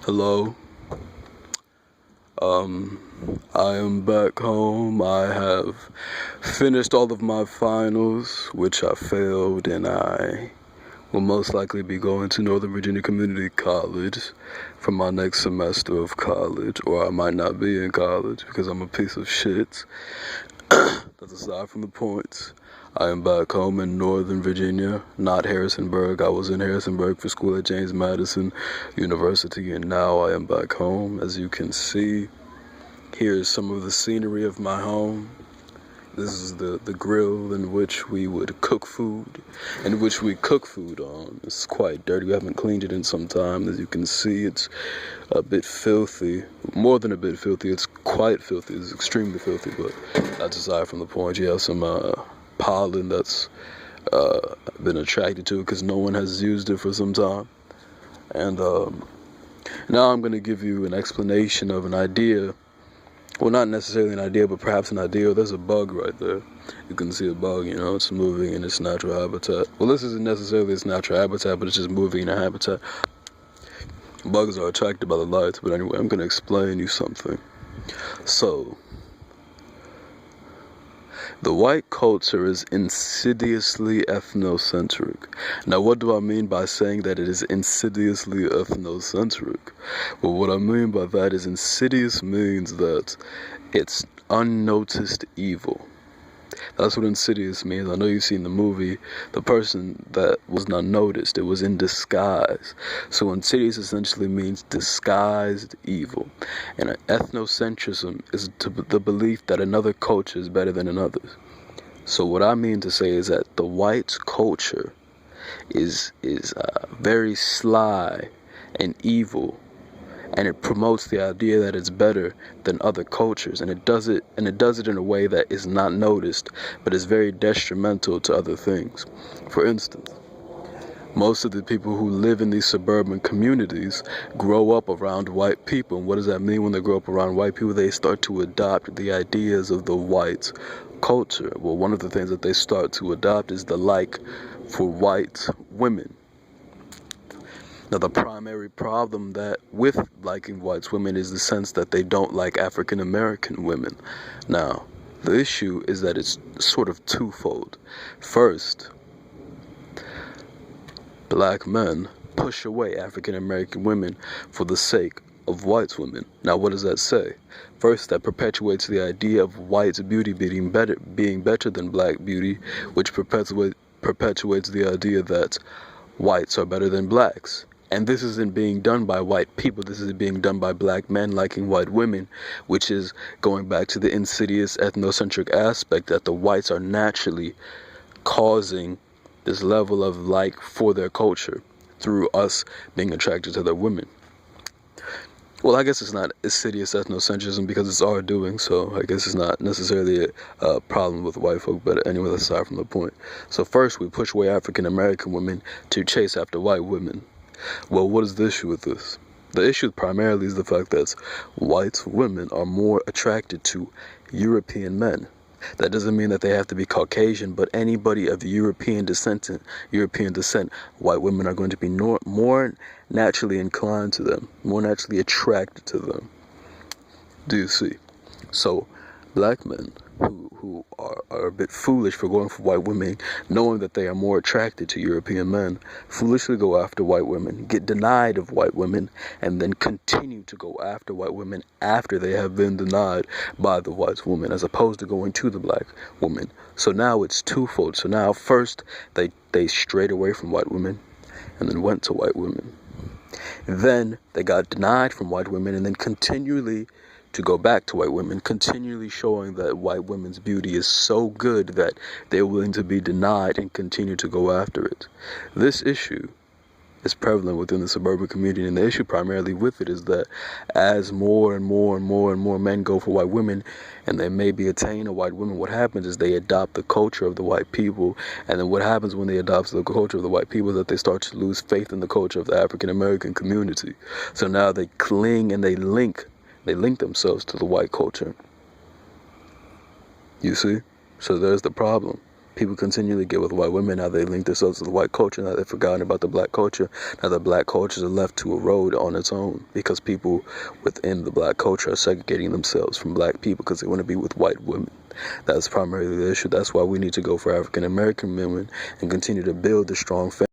Hello. I am back home. I have finished all of my finals, which I failed, and I will most likely be going to Northern Virginia Community College for my next semester of college, or I might not be in college because I'm a piece of shit. That's aside from the points. I am back home in Northern Virginia, not Harrisonburg. I was in Harrisonburg for school at James Madison University, and now I am back home. As you can see, here's some of the scenery of my home. This is the grill in which we would cook food, in which we cook food on. It's quite dirty. We haven't cleaned it in some time. As you can see, it's a bit filthy. More than a bit filthy, it's quite filthy. It's extremely filthy, but that's aside from the point. You have some pollen that's been attracted to it because no one has used it for some time. And now I'm going to give you an explanation of an idea. Well, not necessarily an idea, but perhaps an idea. There's a bug right there. You can see a bug, it's moving in its natural habitat. Well, this isn't necessarily its natural habitat, but it's just moving in a habitat. Bugs are attracted by the lights, but anyway, I'm going to explain you something. So, the white culture is insidiously ethnocentric. Now, what do I mean by saying that it is insidiously ethnocentric? Well, what I mean by that is insidious means that it's unnoticed evil. That's what insidious means. I know you've seen the movie. The person that was not noticed, it was in disguise. So insidious essentially means disguised evil. And ethnocentrism is the belief that another culture is better than another's. So what I mean to say is that the white culture is very sly and evil, and it promotes the idea that it's better than other cultures, and it does it in a way that is not noticed, but is very detrimental to other things. For instance, most of the people who live in these suburban communities grow up around white people. And what does that mean when they grow up around white people? They start to adopt the ideas of the white culture. Well, one of the things that they start to adopt is the like for white women. Now, the primary problem that with liking white women is the sense that they don't like African American women. Now, the issue is that it's sort of twofold. First, black men push away African American women for the sake of white women. Now, what does that say? First, that perpetuates the idea of white beauty being better than black beauty, which perpetuates the idea that whites are better than blacks. And this isn't being done by white people. This is being done by black men liking white women, which is going back to the insidious ethnocentric aspect that the whites are naturally causing this level of like for their culture through us being attracted to their women. Well, I guess it's not insidious ethnocentrism because it's our doing, so I guess it's not necessarily a problem with white folk, but anyway, that's aside from the point. So first, we push away African American women to chase after white women. Well, what is the issue with this? The issue primarily is the fact that white women are more attracted to European men. That doesn't mean that they have to be Caucasian, but anybody of European descent, white women are going to be more naturally inclined to them, more naturally attracted to them. Do you see? So, black men who are a bit foolish for going for white women, knowing that they are more attracted to European men, foolishly go after white women, get denied of white women, and then continue to go after white women after they have been denied by the white woman, as opposed to going to the black woman. So now it's twofold. So now first they strayed away from white women and then went to white women. Then they got denied from white women and then continually to go back to white women, continually showing that white women's beauty is so good that they're willing to be denied and continue to go after it. This issue is prevalent within the suburban community, and the issue primarily with it is that as more and more men go for white women and they maybe attain a white woman, what happens is they adopt the culture of the white people, and then what happens when they adopt the culture of the white people is that they start to lose faith in the culture of the African American community. So now they cling and they link themselves to the white culture. You see? So there's the problem. People continually get with white women. Now they link themselves to the white culture. Now they've forgotten about the black culture. Now the black cultures are left to erode on its own because people within the black culture are segregating themselves from black people because they want to be with white women. That's primarily the issue. That's why we need to go for African American women and continue to build a strong family.